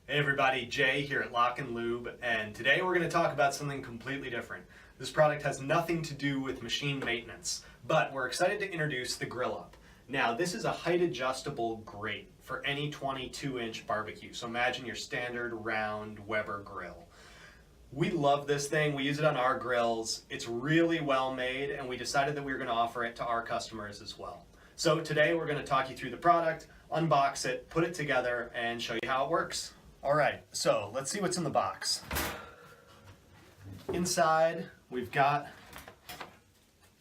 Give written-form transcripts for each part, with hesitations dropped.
Hey everybody, Jay here at Lock and Lube, and today we're going to talk about something completely different. This product has nothing to do with machine maintenance, but we're excited to introduce the GrillUp. Now, this is a height adjustable grate for any 22-inch barbecue. So imagine your standard round Weber grill. We love this thing. We use it on our grills. It's really well made, and we decided that we were going to offer it to our customers as well. So today we're going to talk you through the product, unbox it, put it together, and show you how it works. All right, so let's see what's in the box. Inside, we've got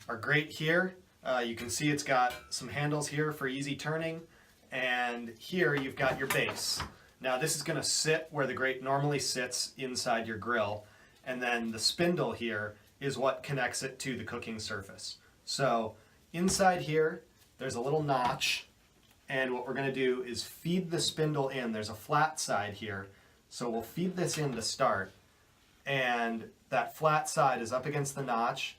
our grate here. You can see it's got some handles here for easy turning, and here you've got your base. Now this is going to sit where the grate normally sits inside your grill, and then the spindle here is what connects it to the cooking surface. So inside here, there's a little notch. And what we're going to do is feed the spindle in. There's a flat side here. So we'll feed this in to start. And that flat side is up against the notch.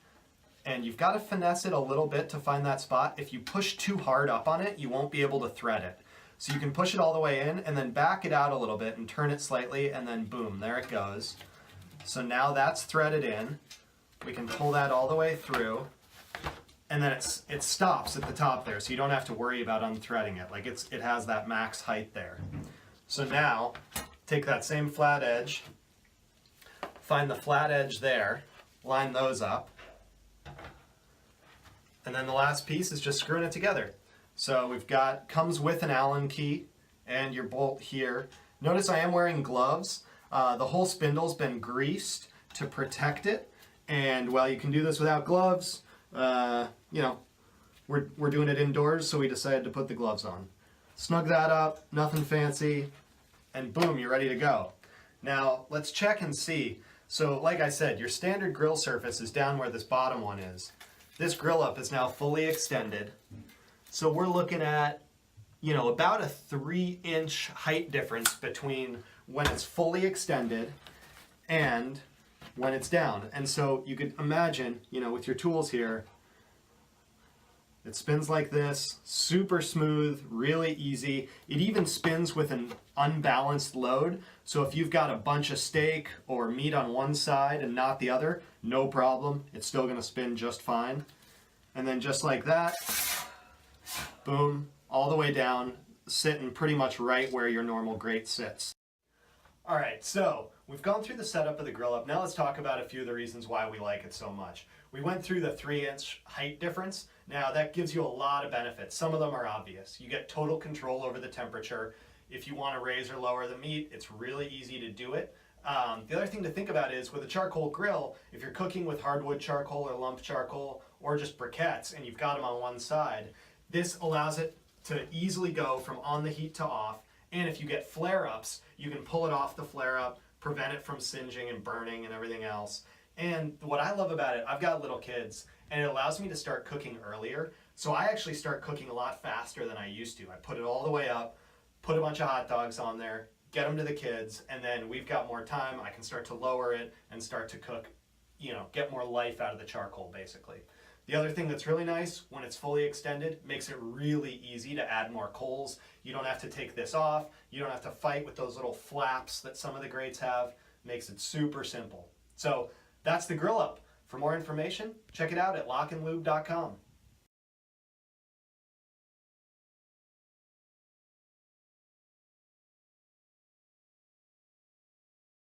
And you've got to finesse it a little bit to find that spot. If you push too hard up on it, you won't be able to thread it. So you can push it all the way in and then back it out a little bit and turn it slightly, and then boom, there it goes. So now that's threaded in. We can pull that all the way through. And then it stops at the top there, so you don't have to worry about unthreading it. Like it has that max height there. So now, take that same flat edge, find the flat edge there, line those up, and then the last piece is just screwing it together. So we've got, comes with an Allen key and your bolt here. Notice I am wearing gloves. The whole spindle's been greased to protect it, and while you can do this without gloves, you know, we're doing it indoors, so we decided to put the gloves on. Snug that up, nothing fancy, and boom, you're ready to go. Now, let's check and see. So, like I said, your standard grill surface is down where this bottom one is. This GrillUp is now fully extended. So we're looking at, you know, about a 3-inch height difference between when it's fully extended and when it's down. And so you could imagine, you know, with your tools here, it spins like this, super smooth, really easy. It even spins with an unbalanced load. So if you've got a bunch of steak or meat on one side and not the other, no problem. It's still going to spin just fine. And then just like that, boom, all the way down, sitting pretty much right where your normal grate sits. All right, so we've gone through the setup of the GrillUp. Now let's talk about a few of the reasons why we like it so much. We went through the 3-inch height difference. Now that gives you a lot of benefits. Some of them are obvious. You get total control over the temperature. If you want to raise or lower the meat, it's really easy to do it. The other thing to think about is with a charcoal grill, if you're cooking with hardwood charcoal or lump charcoal or just briquettes and you've got them on one side, this allows it to easily go from on the heat to off. And if you get flare-ups, you can pull it off the flare-up, prevent it from singeing and burning and everything else. And what I love about it, I've got little kids, and it allows me to start cooking earlier. So I actually start cooking a lot faster than I used to. I put it all the way up, put a bunch of hot dogs on there, get them to the kids, and then we've got more time. I can start to lower it and start to cook, you know, get more life out of the charcoal, basically. The other thing that's really nice, when it's fully extended, makes it really easy to add more coals. You don't have to take this off. You don't have to fight with those little flaps that some of the grates have. Makes it super simple. So that's the GrillUp. For more information, check it out at lockandlube.com.